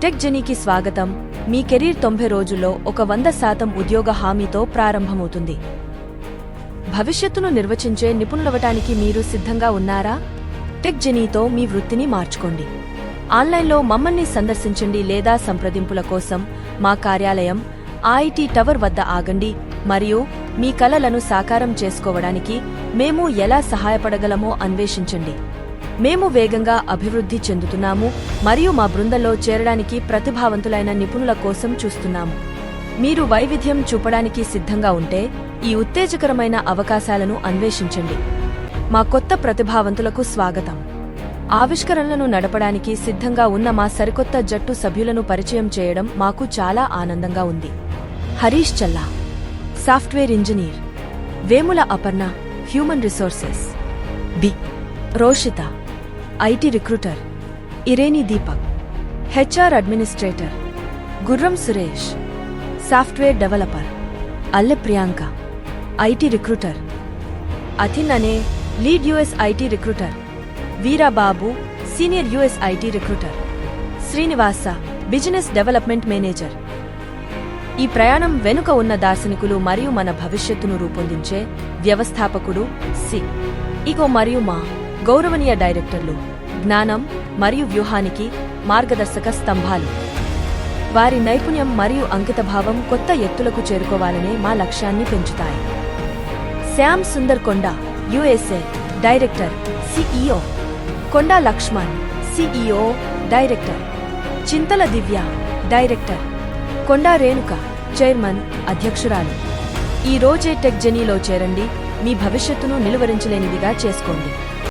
Tech జెనీకి స్వాగతం. మీ career 90 రోజుల్లో ఒక 100% ఉద్యోగ హామీతో ప్రారంభమవుతుంది. భవిష్యత్తును నిర్వచించే నిపుణులవటానికి మీరు సిద్ధంగా ఉన్నారా? టెక్ జెనీతో మీ వృత్తిని మార్చుకోండి. ఆన్లైన్లో మమ్మల్ని సందర్శించండి లేదా సంప్రదింపుల కోసం మా కార్యాలయం ఐఐటి టవర్ వద్ద ఆగండి మరియు మీ కలలను సాకారం చేసుకోవడానికి మేము ఎలా సహాయపడగలమో అన్వేషించండి. మేము వేగంగా అభివృద్ధి చెందుతున్నాము మరియు మా బృందంలో చేరడానికి ప్రతిభావంతులైన నిపుణుల కోసం చూస్తున్నాము. మీరు వైవిధ్యం చూపడానికి సిద్ధంగా ఉంటే ఈ ఉత్తేజకరమైన అవకాశాలను అన్వేషించండి. మా కొత్త ప్రతిభావంతులకు స్వాగతం. ఆవిష్కరణలను నడపడానికి సిద్ధంగా ఉన్న మా సరికొత్త జట్టు సభ్యులను పరిచయం చేయడం మాకు చాలా ఆనందంగా ఉంది. Harish Challa, software engineer. Vemula Aparna, human resources. B. Roshitha, IT recruiter. Ireni Deepak, HR administrator. Gurram Suresh, software developer. Alle Priyanka, IT recruiter. Athin Ane, lead US IT recruiter. Veerababu, senior US IT recruiter. Srinivasa, business development manager. ఈ ప్రయాణం వెనుక ఉన్న దార్శనికులు మరియు మన భవిష్యత్తును రూపొందించే వ్యవస్థాపకుడు సిఇఓ మరియు మా గౌరవనీయ డైరెక్టర్లు, జ్ఞానం మరియు వ్యూహానికి మార్గదర్శక స్తంభాలు. వారి నైపుణ్యం మరియు అంకితభావం కొత్త ఎత్తులకు చేరుకోవాలనే మా లక్ష్యాన్ని పెంచుతాయి. శ్యామ్ సుందర్ కొండ, యుఎస్ఏ డైరెక్టర్, సిఇఓ. కొండా లక్ష్మణ్, సిఇఓ, డైరెక్టర్. చింతల దివ్య, డైరెక్టర్. కొండా రేణుక, చైర్మన్, అధ్యక్షురాలు. ఈ రోజే టెక్ జెనీలో చేరండి. మీ భవిష్యత్తును నిలువరించలేనిదిగా చేసుకోండి.